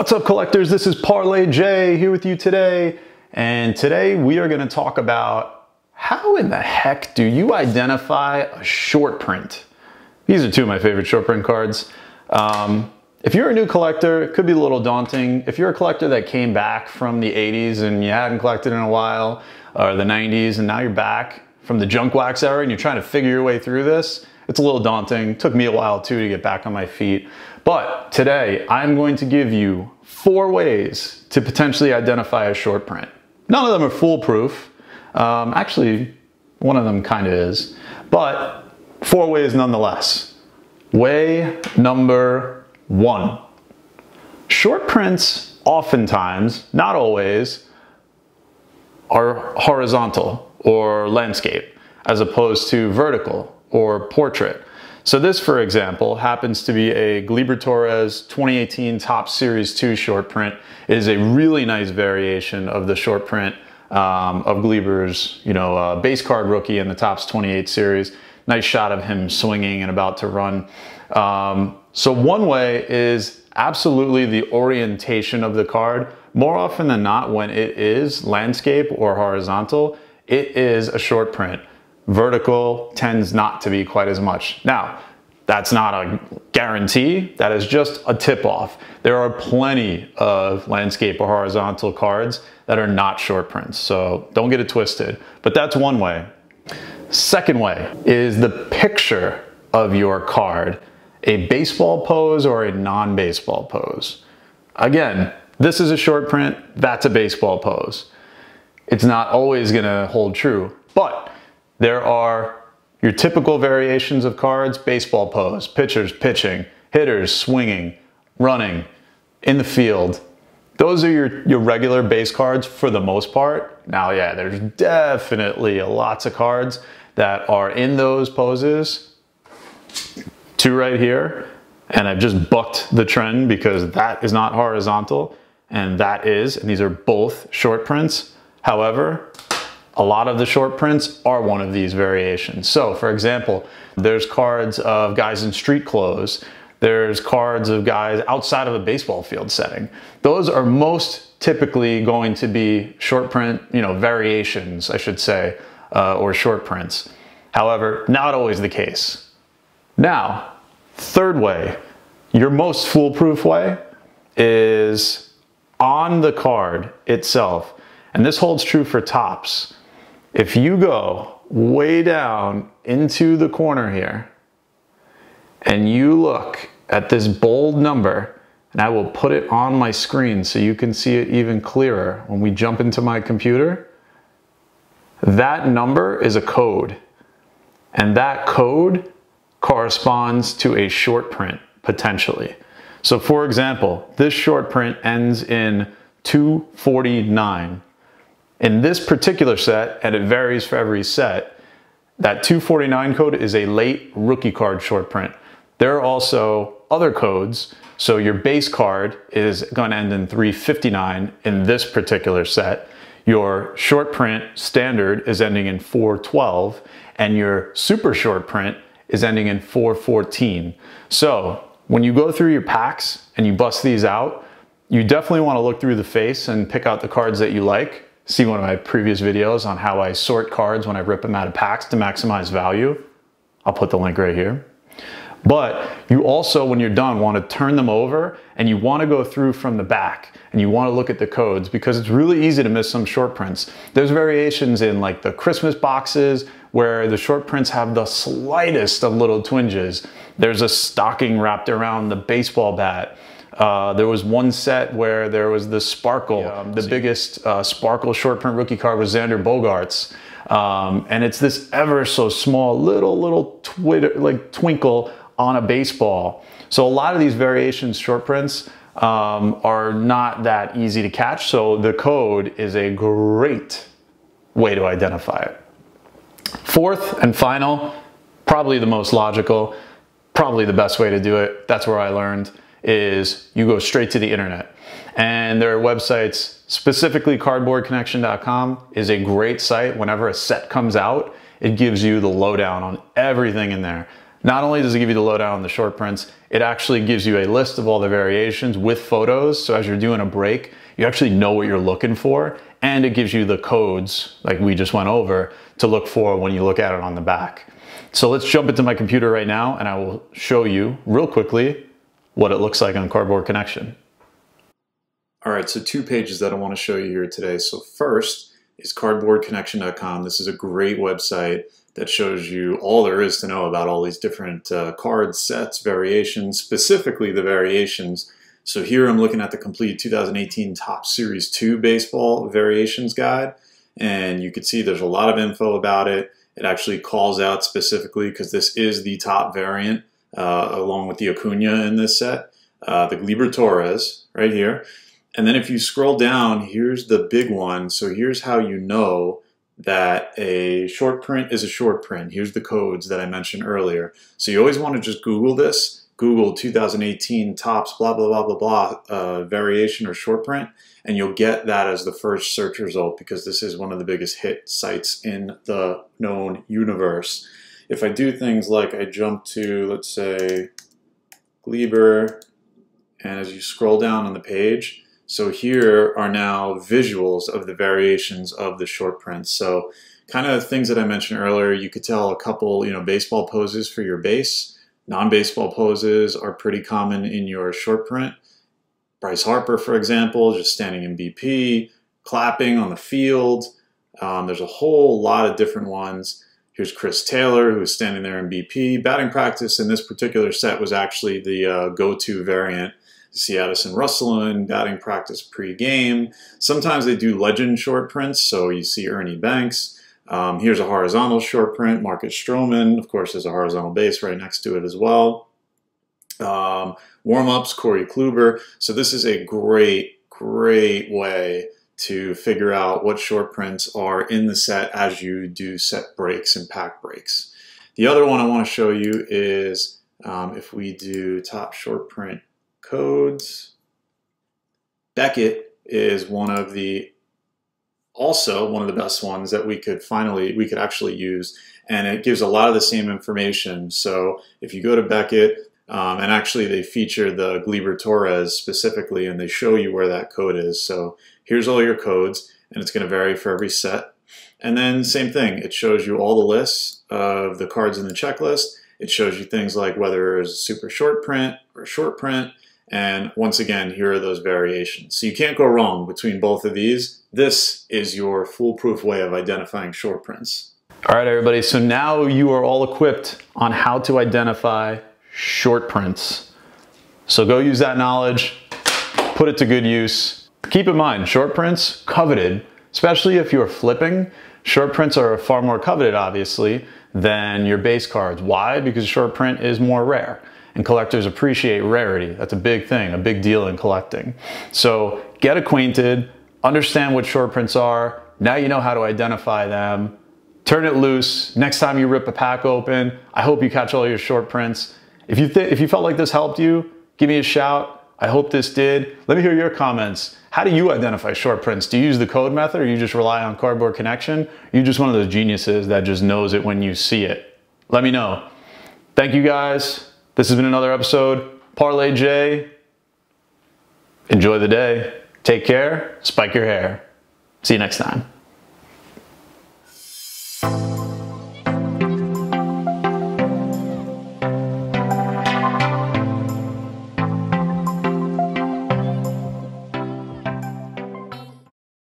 What's up, collectors? This is Parlay J here with you today. And today we are going to talk about how in the heck do you identify a short print? These are two of my favorite short print cards. If you're a new collector, it could be a little daunting. If you're a collector that came back from the 80s and you hadn't collected in a while, or the 90s, and now you're back from the junk wax era and you're trying to figure your way through this, it's a little daunting. It took me a while too to get back on my feet. But today I'm going to give you 4 ways to potentially identify a short print. None of them are foolproof. Actually, one of them kind of is, but 4 ways nonetheless. Way number 1. Short prints oftentimes, not always, are horizontal or landscape as opposed to vertical or portrait. So this, for example, happens to be a Gleyber Torres 2018 Topps Series 2 short print. It is a really nice variation of the short print of Gleyber's, base card rookie in the Topps 28 series. Nice shot of him swinging and about to run. So one way is absolutely the orientation of the card. More often than not, when it is landscape or horizontal, it is a short print. Vertical tends not to be quite as much. Now, that's not a guarantee. That is just a tip-off. There are plenty of landscape or horizontal cards that are not short prints, so don't get it twisted. But that's one way. Second way is the picture of your card, a baseball pose or a non-baseball pose. Again, this is a short print, that's a baseball pose. It's not always gonna hold true, but there are your typical variations of cards: baseball pose, pitchers pitching, hitters swinging, running, in the field. Those are your regular base cards for the most part. Now, yeah, there's definitely lots of cards that are in those poses. 2 right here, and I've just bucked the trend because that is not horizontal and that is, and these are both short prints. However, a lot of the short prints are one of these variations. So for example, there's cards of guys in street clothes. There's cards of guys outside of a baseball field setting. Those are most typically going to be short print, variations, I should say, or short prints. However, not always the case. Now, third way, your most foolproof way is on the card itself. And this holds true for Topps. If you go way down into the corner here and you look at this bold number, and I will put it on my screen so you can see it even clearer when we jump into my computer, that number is a code. And that code corresponds to a short print, potentially. So for example, this short print ends in 249. In this particular set, and it varies for every set, that 249 code is a late rookie card short print. There are also other codes. So your base card is going to end in 359 in this particular set. Your short print standard is ending in 412, and your super short print is ending in 414. So when you go through your packs and you bust these out, you definitely want to look through the face and pick out the cards that you like. See one of my previous videos on how I sort cards when I rip them out of packs to maximize value. I'll put the link right here. But you also, when you're done, want to turn them over and you want to go through from the back and you want to look at the codes because it's really easy to miss some short prints. There's variations in like the Christmas boxes where the short prints have the slightest of little twinges. There's a stocking wrapped around the baseball bat. There was one set where there was the sparkle. The biggest sparkle short print rookie card was Xander Bogaerts. And it's this ever so small little twinkle on a baseball. So a lot of these variations short prints are not that easy to catch. So the code is a great way to identify it. Fourth and final, probably the most logical, probably the best way to do it, that's where I learned, is you go straight to the internet. And there are websites, specifically cardboardconnection.com is a great site. Whenever a set comes out, it gives you the lowdown on everything in there. Not only does it give you the lowdown on the short prints, it actually gives you a list of all the variations with photos. So as you're doing a break, you actually know what you're looking for, and it gives you the codes, like we just went over, to look for when you look at it on the back. So let's jump into my computer right now, and I will show you real quickly what it looks like on Cardboard Connection. All right, so 2 pages that I want to show you here today. So first is cardboardconnection.com. This is a great website that shows you all there is to know about all these different card sets, variations, specifically the variations. So here I'm looking at the complete 2018 Topps Series 2 baseball variations guide, and you can see there's a lot of info about it. It actually calls out specifically, because this is the top variant, along with the Acuna in this set, the Gleyber Torres right here. And then if you scroll down, here's the big one. So here's how you know that a short print is a short print. Here's the codes that I mentioned earlier. So you always want to just Google this. Google 2018 Topps blah, blah, blah, blah, blah, variation or short print, and you'll get that as the first search result, because this is one of the biggest hit sites in the known universe. If I do things like I jump to, let's say, Gleyber, and as you scroll down on the page, so here are now visuals of the variations of the short prints. So kind of things that I mentioned earlier, you could tell a couple, baseball poses for your base. Non-baseball poses are pretty common in your short print. Bryce Harper, for example, just standing in BP, clapping on the field. There's a whole lot of different ones. Here's Chris Taylor, who's standing there in BP. Batting practice in this particular set was actually the go-to variant. You see Addison Russell in batting practice pre-game. Sometimes they do legend short prints, so you see Ernie Banks. Here's a horizontal short print, Marcus Stroman. Of course, there's a horizontal base right next to it as well. Warm-ups, Corey Kluber. So this is a great way to figure out what short prints are in the set as you do set breaks and pack breaks. The other one I want to show you is if we do top short print codes. Beckett is also one of the best ones that we could actually use, and it gives a lot of the same information. So if you go to Beckett, and actually they feature the Gleyber Torres specifically, and they show you where that code is. So here's all your codes, and it's going to vary for every set. And then same thing, it shows you all the lists of the cards in the checklist. It shows you things like whether it's a super short print or a short print. And once again, here are those variations. So you can't go wrong between both of these. This is your foolproof way of identifying short prints. All right, everybody. So now you are all equipped on how to identify short prints. So go use that knowledge, put it to good use. Keep in mind, short prints, coveted, especially if you're flipping. Short prints are far more coveted, obviously, than your base cards. Why? Because short print is more rare. And collectors appreciate rarity. That's a big thing, a big deal in collecting. So get acquainted, understand what short prints are. Now you know how to identify them. Turn it loose. Next time you rip a pack open, I hope you catch all your short prints. If you felt like this helped you, give me a shout. I hope this did. Let me hear your comments. How do you identify short prints? Do you use the code method, or you just rely on Cardboard Connection? Or you're just one of those geniuses that just knows it when you see it? Let me know. Thank you guys. This has been another episode. Parlay J. Enjoy the day. Take care. Spike your hair. See you next time.